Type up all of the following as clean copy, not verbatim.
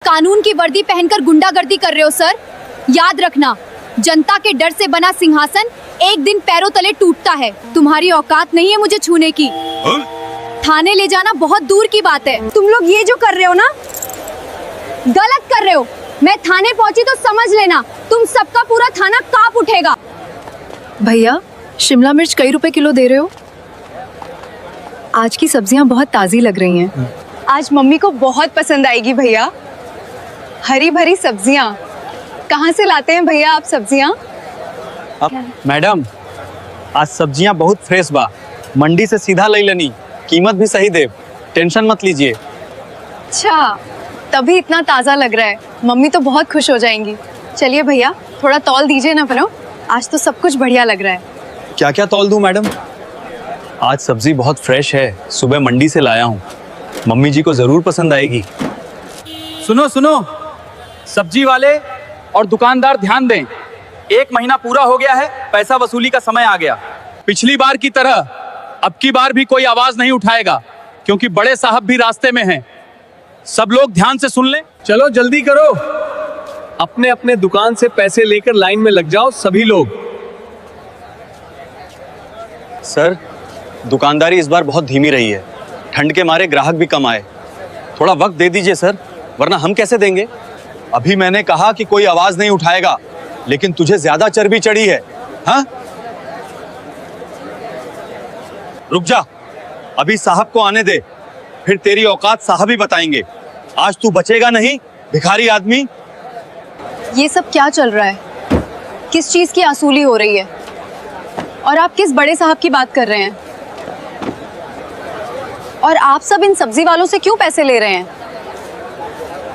कानून की वर्दी पहनकर गुंडागर्दी कर रहे हो सर। याद रखना, जनता के डर से बना सिंहासन एक दिन पैरों तले टूटता है। तुम्हारी औकात नहीं है मुझे छूने की। थाने ले जाना बहुत दूर की बात है। तुम लोग ये जो कर रहे हो ना, गलत कर रहे हो। मैं थाने पहुंची तो समझ लेना, तुम सबका पूरा थाना कांप उठेगा। भैया, शिमला मिर्च कई रुपए किलो दे रहे हो? आज की सब्जियां बहुत ताज़ी लग रही हैं। आज मम्मी को बहुत पसंद आएगी भैया। हरी भरी सब्जियां। कहाँ से लाते हैं भैया आप सब्जियां? मैडम, आज सब्जियां बहुत फ्रेश बा, मंडी से सीधा ले लेनी, कीमत भी सही दे, टेंशन मत लीजिए। अच्छा, तभी इतना ताज़ा लग रहा है। मम्मी तो बहुत खुश हो जाएंगी। चलिए भैया, थोड़ा तौल दीजिए ना फिर। आज तो सब कुछ बढ़िया लग रहा है। क्या क्या तौल दूं मैडम? आज सब्जी बहुत फ्रेश है, सुबह मंडी से लाया हूँ, मम्मी जी को जरूर पसंद आएगी। सुनो सुनो, सब्जी वाले और दुकानदार ध्यान दें, 1 महीना पूरा हो गया है, पैसा वसूली का समय आ गया। पिछली बार की तरह अब की बार भी कोई आवाज नहीं उठाएगा, क्योंकि बड़े साहब भी रास्ते में हैं। सब लोग ध्यान से सुन लें। चलो जल्दी करो, अपने अपने दुकान से पैसे लेकर लाइन में लग जाओ सभी लोग। सर, दुकानदारी इस बार बहुत धीमी रही है, ठंड के मारे ग्राहक भी कम आए। थोड़ा वक्त दे दीजिए सर, वरना हम कैसे देंगे? अभी मैंने कहा कि कोई आवाज नहीं उठाएगा, लेकिन तुझे ज्यादा चर्बी चढ़ी है। हाँ, रुक जा, अभी साहब को आने दे, फिर तेरी औकात साहब ही बताएंगे। आज तू बचेगा नहीं, भिखारी आदमी। ये सब क्या चल रहा है? किस चीज़ की वसूली हो रही है? और आप किस बड़े साहब की बात कर रहे हैं? और आप सब इन सब्जी वालों से क्यों पैसे ले रहे हैं?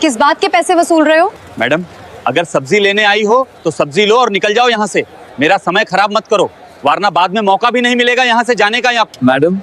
किस बात के पैसे वसूल रहे हो? मैडम, अगर सब्जी लेने आई हो तो सब्जी लो और निकल जाओ यहाँ से। मेरा समय खराब मत करो, वरना बाद में मौका भी नहीं मिलेगा यहाँ से जाने का। मैडम,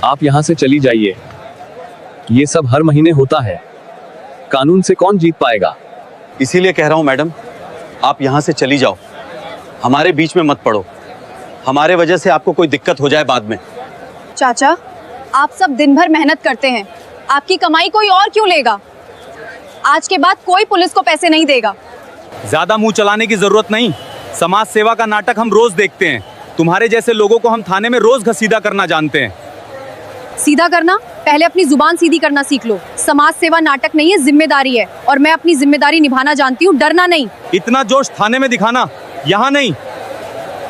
आप यहाँ से चली जाइए। ये सब हर महीने होता है, कानून से कौन जीत पाएगा? इसीलिए कह रहा हूँ मैडम, आप यहाँ से चली जाओ, हमारे बीच में मत पड़ो। हमारे वजह से आपको कोई दिक्कत हो जाए बाद में। चाचा, आप सब दिन भर मेहनत करते हैं, आपकी कमाई कोई और क्यों लेगा? आज के बाद कोई पुलिस को पैसे नहीं देगा। ज्यादा मुंह चलाने की जरूरत नहीं, समाज सेवा का नाटक हम रोज देखते हैं। तुम्हारे जैसे लोगों को हम थाने में रोज घसीदा करना जानते हैं। सीधा करना? पहले अपनी जुबान सीधी करना सीख लो। समाज सेवा नाटक नहीं है, जिम्मेदारी है, और मैं अपनी जिम्मेदारी निभाना जानती हूँ, डरना नहीं। इतना जोश थाने में दिखाना, यहाँ नहीं।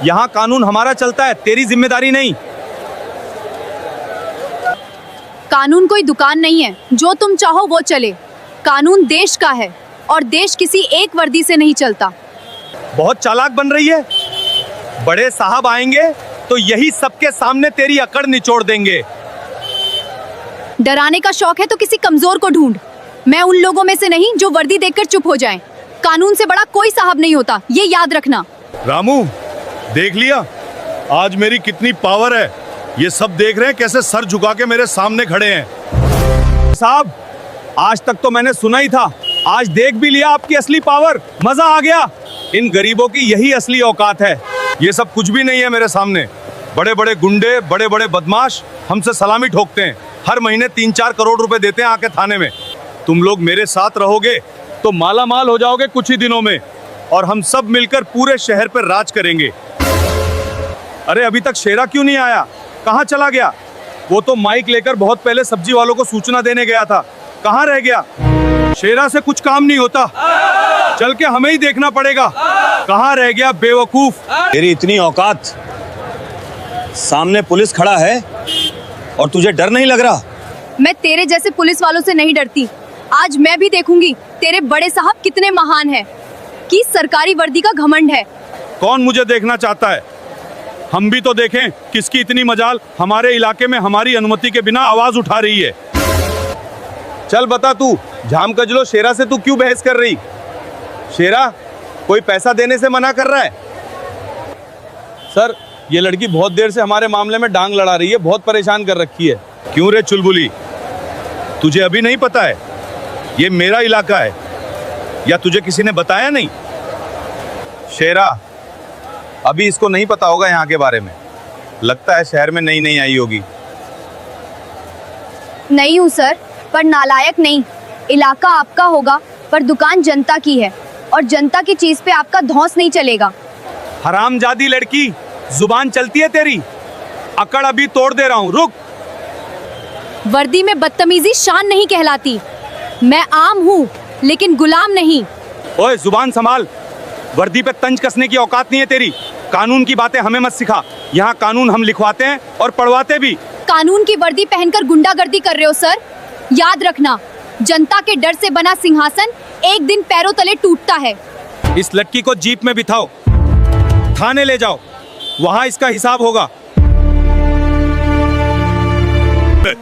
यहाँ कानून हमारा चलता है, तेरी जिम्मेदारी नहीं। कानून कोई दुकान नहीं है, जो तुम चाहो वो चले। कानून देश का है, और देश किसी एक वर्दी से नहीं चलता। बहुत चालाक बन रही है। बड़े साहब आएंगे तो यही सबके सामने तेरी अकड़ निचोड़ देंगे। डराने का शौक है तो किसी कमजोर को ढूंढ। मैं उन लोगों में से नहीं जो वर्दी देखकर चुप हो जाएं। कानून से बड़ा कोई साहब नहीं होता, ये याद रखना। रामू, देख लिया आज मेरी कितनी पावर है? ये सब देख रहे हैं कैसे सर झुका के मेरे सामने खड़े हैं। साहब, आज तक तो मैंने सुना ही था, आज देख भी लिया आपकी असली पावर। मजा आ गया। इन गरीबों की यही असली औकात है। ये सब कुछ भी नहीं है मेरे सामने। बड़े बड़े गुंडे, बड़े बड़े बदमाश हमसे सलामी ठोकते हैं, हर महीने 3-4 करोड़ रुपए देते हैं आके थाने में। तुम लोग मेरे साथ रहोगे तो माला माल हो जाओगे कुछ ही दिनों में, और हम सब मिलकर पूरे शहर पर राज करेंगे। अरे अभी तक शेरा क्यों नहीं आया? कहाँ चला गया? वो तो माइक लेकर बहुत पहले सब्जी वालों को सूचना देने गया था, कहाँ रह गया? शेरा से कुछ काम नहीं होता, चल के हमें ही देखना पड़ेगा। कहाँ रह गया बेवकूफ? तेरी इतनी औकात, सामने पुलिस खड़ा है और तुझे डर नहीं लग रहा? मैं तेरे जैसे पुलिस वालों से नहीं डरती। आज मैं भी देखूंगी तेरे बड़े साहब कितने महान हैं, कि सरकारी वर्दी का घमंड है। कौन मुझे देखना चाहता है? हम भी तो देखें किसकी इतनी मजाल हमारे इलाके में हमारी अनुमति के बिना आवाज उठा रही है। चल बता, तू झाम कजलो, शेरा से तू क्यों बहस कर रही? शेरा कोई पैसा देने से मना कर रहा है? सर, ये लड़की बहुत देर से हमारे मामले में डांग लड़ा रही है, बहुत परेशान कर रखी है। क्यों रे चुलबुली, तुझे अभी नहीं पता है ये मेरा इलाका है, या तुझे किसी ने बताया नहीं? शेरा, अभी इसको नहीं पता होगा यहाँ के बारे में, लगता है शहर में नई आई होगी। नहीं हूँ सर, पर नालायक नहीं। इलाका आपका होगा पर दुकान जनता की है और जनता की चीज पे आपका धौंस नहीं चलेगा। हरामजादी लड़की, जुबान चलती है तेरी? अकड़ अभी तोड़ दे रहा हूँ, रुक। वर्दी में बदतमीजी शान नहीं कहलाती। मैं आम हूँ लेकिन गुलाम नहीं। ओए जुबान संभाल, वर्दी पे तंज कसने की औकात नहीं है तेरी। कानून की बातें हमें मत सिखा, यहाँ कानून हम लिखवाते हैं और पढ़वाते भी। कानून की वर्दी पहनकर गुंडागर्दी कर रहे हो सर। याद रखना, जनता के डर से बना सिंहासन एक दिन पैरों तले टूटता है। इस लड़की को जीप में बिठाओ, थाने ले जाओ, वहाँ इसका हिसाब होगा।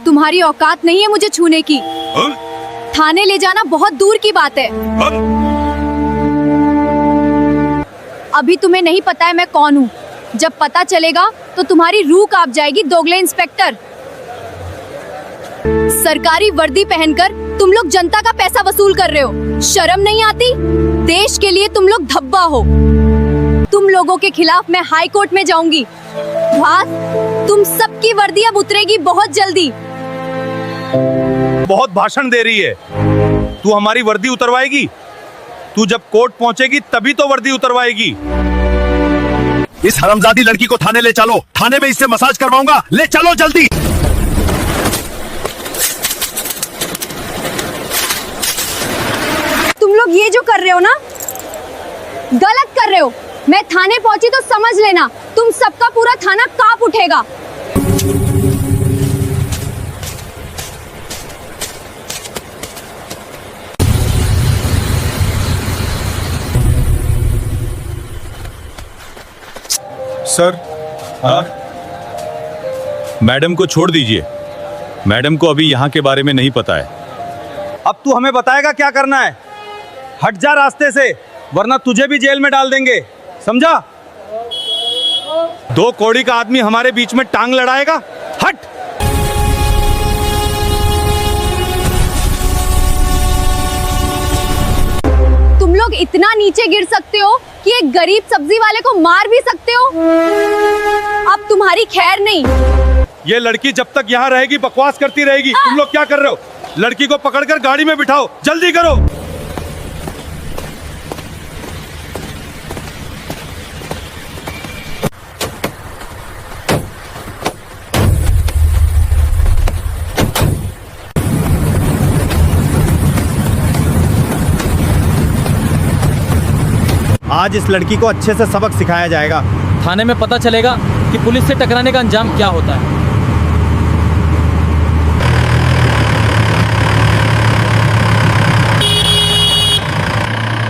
तुम्हारी औकात नहीं है मुझे छूने की। थाने ले जाना बहुत दूर की बात है। अभी तुम्हें नहीं पता है मैं कौन हूँ। जब पता चलेगा तो तुम्हारी रूह कांप जाएगी दोगले इंस्पेक्टर। सरकारी वर्दी पहनकर तुम लोग जनता का पैसा वसूल कर रहे हो। शर्म नहीं आती? देश के लिए तुम लोग धब्बा हो। तुम लोगों के खिलाफ मैं हाई कोर्ट में जाऊंगी। भास, तुम सबकी वर्दी अब उतरेगी बहुत जल्दी। बहुत भाषण दे रही है। तू हमारी वर्दी उतरवाएगी? तू जब कोर्ट पहुंचेगी तभी तो वर्दी उतरवाएगी। इस हरामजादी लड़की को थाने ले चलो, थाने में इससे मसाज करवाऊंगा। ले चलो जल्दी। तुम लोग ये जो कर रहे हो ना, गलत कर रहे हो। मैं थाने पहुंची तो समझ लेना तुम सबका पूरा थाना कांप उठेगा। सर, मैडम को छोड़ दीजिए। मैडम को अभी यहाँ के बारे में नहीं पता है। अब तू हमें बताएगा क्या करना है? हट जा रास्ते से, वरना तुझे भी जेल में डाल देंगे, समझा? 2 कौड़ी का आदमी हमारे बीच में टांग लड़ाएगा? हट। तुम लोग इतना नीचे गिर सकते हो कि एक गरीब सब्जी वाले को मार भी सकते हो। अब तुम्हारी खैर नहीं। ये लड़की जब तक यहाँ रहेगी बकवास करती रहेगी। तुम लोग क्या कर रहे हो? लड़की को पकड़कर गाड़ी में बिठाओ, जल्दी करो। आज इस लड़की को अच्छे से सबक सिखाया जाएगा। थाने में पता चलेगा कि पुलिस से टकराने का अंजाम क्या होता है।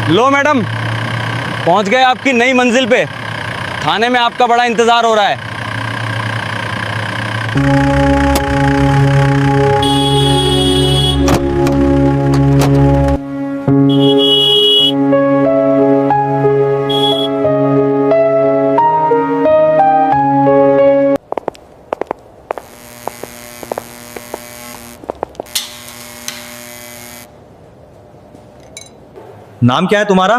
लो मैडम, पहुंच गए आपकी नई मंजिल पे। थाने में आपका बड़ा इंतजार हो रहा है। नाम क्या है तुम्हारा?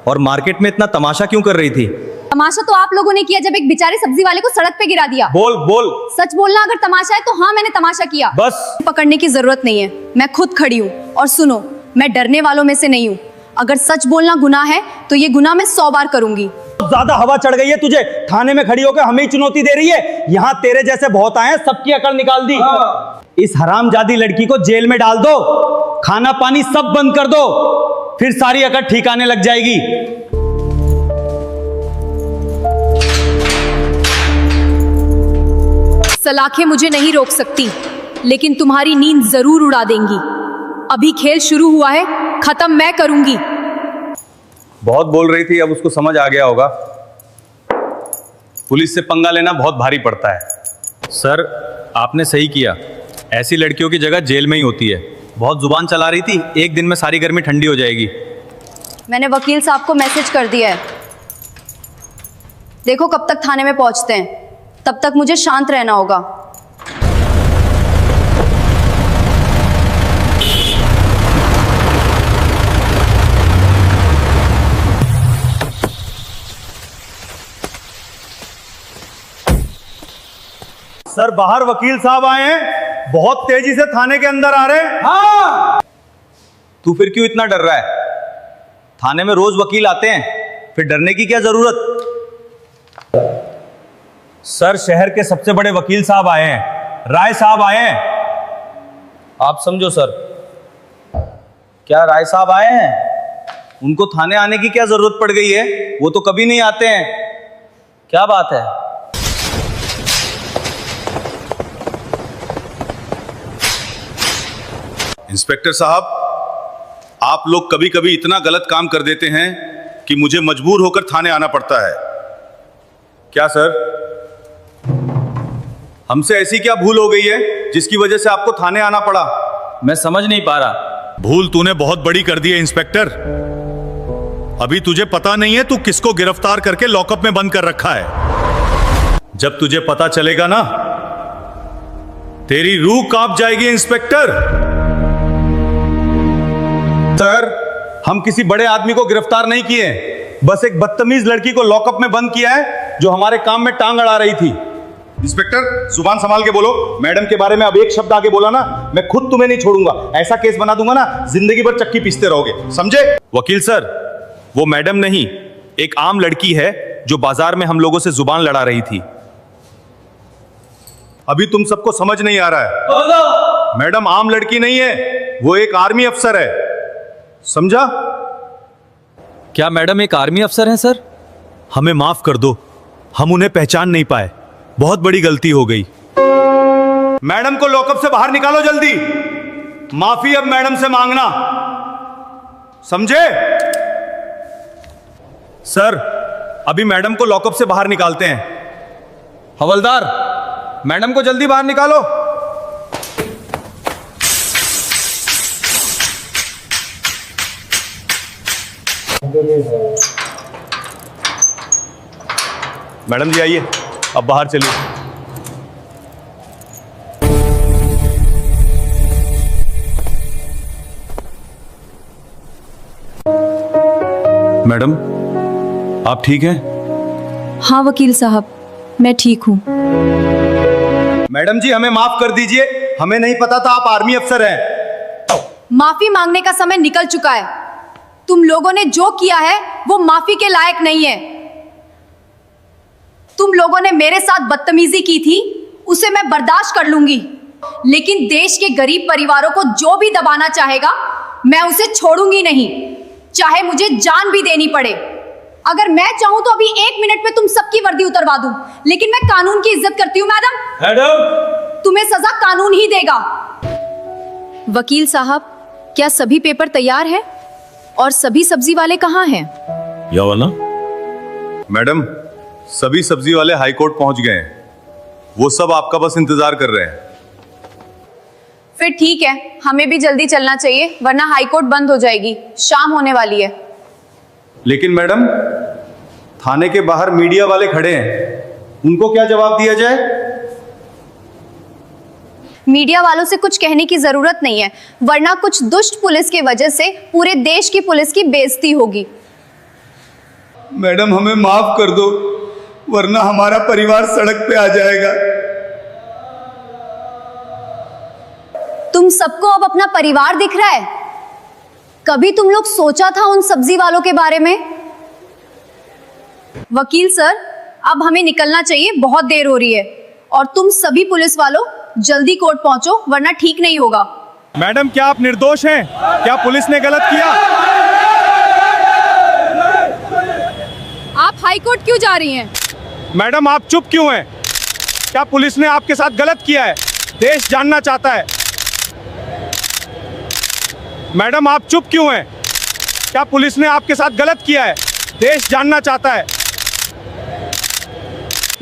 और मार्केट में इतना तमाशा क्यों कर रही थी? तमाशा तो आप लोगों ने किया जब एक बेचारे सब्जी वाले को सड़क पे गिरा दिया। बोल बोल। सच बोलना अगर तमाशा है तो हाँ, मैंने तमाशा किया। बस। पकड़ने की जरूरत नहीं है, मैं खुद खड़ी हूँ। और सुनो, मैं डरने वालों में से नहीं हूँ। अगर सच बोलना गुनाह है तो ये गुनाह मैं 100 बार करूंगी। ज्यादा हवा चढ़ गई है तुझे। थाने में खड़ी होकर हमें ही चुनौती दे रही है। यहाँ तेरे जैसे बहुत आए हैं, सबकी अकड़ निकाल दी। इस हरामजादी लड़की को जेल में डाल दो, खाना पानी सब बंद कर दो, फिर सारी अकड़ ठीक आने लग जाएगी। सलाखें मुझे नहीं रोक सकती, लेकिन तुम्हारी नींद जरूर उड़ा देंगी। अभी खेल शुरू हुआ है, खत्म मैं करूंगी। बहुत बोल रही थी, अब उसको समझ आ गया होगा। पुलिस से पंगा लेना बहुत भारी पड़ता है। सर, आपने सही किया। ऐसी लड़कियों की जगह जेल में ही होती है। बहुत जुबान चला रही थी, एक दिन में सारी गर्मी ठंडी हो जाएगी। मैंने वकील साहब को मैसेज कर दिया है। देखो कब तक थाने में पहुंचते हैं, तब तक मुझे शांत रहना होगा। सर, बाहर वकील साहब आए हैं। बहुत तेजी से थाने के अंदर आ रहे हैं। हाँ। तू फिर क्यों इतना डर रहा है? थाने में रोज वकील आते हैं, फिर डरने की क्या जरूरत? सर, शहर के सबसे बड़े वकील साहब आए हैं, राय साहब आए हैं। आप समझो सर। क्या राय साहब आए हैं? उनको थाने आने की क्या जरूरत पड़ गई है? वो तो कभी नहीं आते हैं। क्या बात है? इंस्पेक्टर साहब, आप लोग कभी कभी इतना गलत काम कर देते हैं कि मुझे मजबूर होकर थाने आना पड़ता है। क्या सर, हमसे ऐसी क्या भूल हो गई है जिसकी वजह से आपको थाने आना पड़ा? मैं समझ नहीं पा रहा। भूल तूने बहुत बड़ी कर दी है इंस्पेक्टर। अभी तुझे पता नहीं है तू किसको गिरफ्तार करके लॉकअप में बंद कर रखा है। जब तुझे पता चलेगा ना, तेरी रूह कांप जाएगी इंस्पेक्टर। सर, हम किसी बड़े आदमी को गिरफ्तार नहीं किए, बस एक बदतमीज लड़की को लॉकअप में बंद किया है जो हमारे काम में टांग अड़ा रही थी। इंस्पेक्टर, जुबान संभाल के बोलो। मैडम के बारे में अब एक शब्द आगे बोला ना, मैं खुद तुम्हें नहीं छोड़ूंगा। ऐसा केस बना दूंगा ना, जिंदगी भर चक्की पीसते रहोगे, समझे? वकील सर, वो मैडम नहीं, एक आम लड़की है जो बाजार में हम लोगों से जुबान लड़ा रही थी। अभी तुम सबको समझ नहीं आ रहा है। मैडम आम लड़की नहीं है, वो एक आर्मी अफसर है, समझा? क्या मैडम एक आर्मी अफसर हैं सर? हमें माफ कर दो, हम उन्हें पहचान नहीं पाए, बहुत बड़ी गलती हो गई। मैडम को लॉकअप से बाहर निकालो जल्दी। माफी अब मैडम से मांगना, समझे? सर, अभी मैडम को लॉकअप से बाहर निकालते हैं। हवलदार, मैडम को जल्दी बाहर निकालो। मैडम जी आइए, अब बाहर चलिए। मैडम, आप ठीक हैं? हाँ वकील साहब, मैं ठीक हूँ। मैडम जी, हमें माफ कर दीजिए, हमें नहीं पता था आप आर्मी अफसर हैं। माफी मांगने का समय निकल चुका है। तुम लोगों ने जो किया है वो माफी के लायक नहीं है। तुम लोगों ने मेरे साथ बदतमीजी की थी, उसे मैं बर्दाश्त कर लूंगी, लेकिन देश के गरीब परिवारों को जो भी दबाना चाहेगा, मैं उसे छोड़ूंगी नहीं, चाहे मुझे जान भी देनी पड़े। अगर मैं चाहूं तो अभी 1 मिनट में तुम सबकी वर्दी उतरवा दूं, लेकिन मैं कानून की इज्जत करती हूं मैडम। तुम्हें सजा कानून ही देगा। वकील साहब, क्या सभी पेपर तैयार हैं? और सभी सब्जी वाले कहाँ हैं? या वाला? मैडम, सभी सब्जी वाले हाई कोर्ट पहुंच गए हैं, वो सब आपका बस इंतजार कर रहे हैं। फिर ठीक है, हमें भी जल्दी चलना चाहिए, वरना हाई कोर्ट बंद हो जाएगी, शाम होने वाली है। लेकिन मैडम, थाने के बाहर मीडिया वाले खड़े हैं, उनको क्या जवाब दिया जाए? मीडिया वालों से कुछ कहने की जरूरत नहीं है, वरना कुछ दुष्ट पुलिस की वजह से पूरे देश की पुलिस की बेइज्जती होगी। मैडम, हमें माफ कर दो, वरना हमारा परिवार सड़क पे आ जाएगा। तुम सबको अब अपना परिवार दिख रहा है? कभी तुम लोग सोचा था उन सब्जी वालों के बारे में? वकील सर, अब हमें निकलना चाहिए, बहुत देर हो रही है। और तुम सभी पुलिस वालों जल्दी कोर्ट पहुंचो, वरना ठीक नहीं होगा। मैडम, क्या आप निर्दोष हैं? क्या पुलिस ने गलत किया? आप हाई कोर्ट क्यों जा रही हैं? मैडम, आप चुप क्यों हैं? क्या पुलिस ने आपके साथ गलत किया है? देश जानना चाहता है। मैडम, आप चुप क्यों हैं? क्या पुलिस ने आपके साथ गलत किया है? देश जानना चाहता है।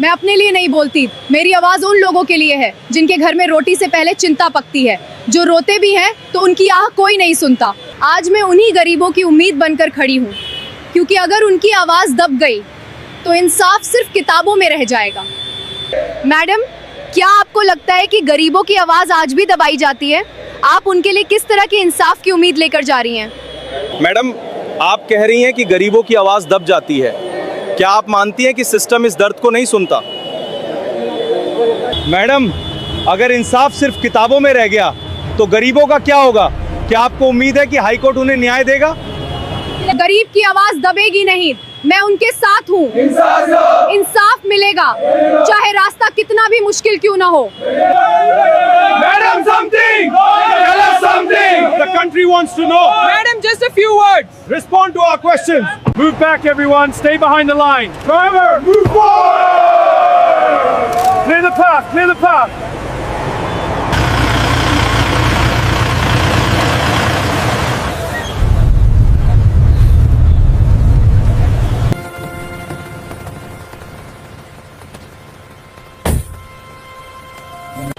मैं अपने लिए नहीं बोलती, मेरी आवाज उन लोगों के लिए है जिनके घर में रोटी से पहले चिंता पकती है, जो रोते भी हैं तो उनकी आह कोई नहीं सुनता। आज मैं उन्हीं गरीबों की उम्मीद बनकर खड़ी हूँ, क्योंकि अगर उनकी आवाज दब गई तो इंसाफ सिर्फ किताबों में रह जाएगा। मैडम, क्या आपको लगता है कि गरीबों की आवाज आज भी दबाई जाती है? आप उनके लिए किस तरह की इंसाफ की उम्मीद लेकर जा रही हैं? मैडम, आप कह रही हैं कि गरीबों की आवाज दब जाती है। क्या आप मानती हैं कि सिस्टम इस दर्द को नहीं सुनता? मैडम, अगर इंसाफ सिर्फ किताबों में रह गया तो गरीबों का क्या होगा? क्या आपको उम्मीद है कि हाई कोर्ट उन्हें न्याय देगा? गरीब की आवाज दबेगी नहीं, मैं उनके साथ हूँ। इंसाफ मिलेगा, चाहे रास्ता कितना भी मुश्किल क्यों ना हो। Madam, something! Tell us something! The country wants to know. Madam just a few words. Respond to our questions. Move back, everyone. Stay behind the line. Driver, move forward! Clear the path, clear the path.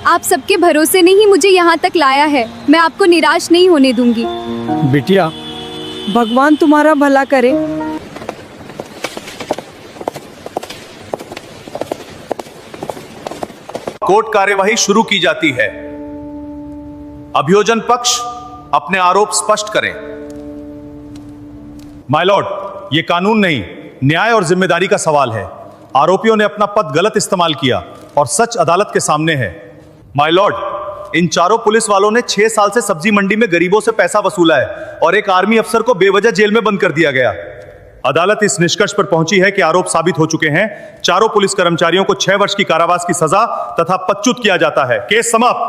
आप सबके भरोसे ने ही मुझे यहाँ तक लाया है, मैं आपको निराश नहीं होने दूंगी। बिटिया, भगवान तुम्हारा भला करे। कोर्ट कार्यवाही शुरू की जाती है। अभियोजन पक्ष अपने आरोप स्पष्ट करें। माय लॉर्ड, ये कानून नहीं, न्याय और जिम्मेदारी का सवाल है। आरोपियों ने अपना पद गलत इस्तेमाल किया और सच अदालत के सामने है। माय लॉर्ड, इन चारों पुलिस वालों ने 6 साल से सब्जी मंडी में गरीबों से पैसा वसूला है और एक आर्मी अफसर को बेवजह जेल में बंद कर दिया गया। अदालत इस निष्कर्ष पर पहुंची है कि आरोप साबित हो चुके हैं। चारों पुलिस कर्मचारियों को 6 वर्ष की कारावास की सजा तथा पदच्युत किया जाता है। केस समाप्त।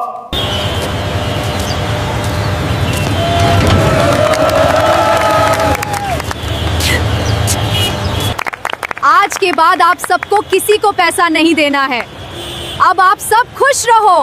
आज के बाद आप सबको किसी को पैसा नहीं देना है। अब आप सब खुश रहो।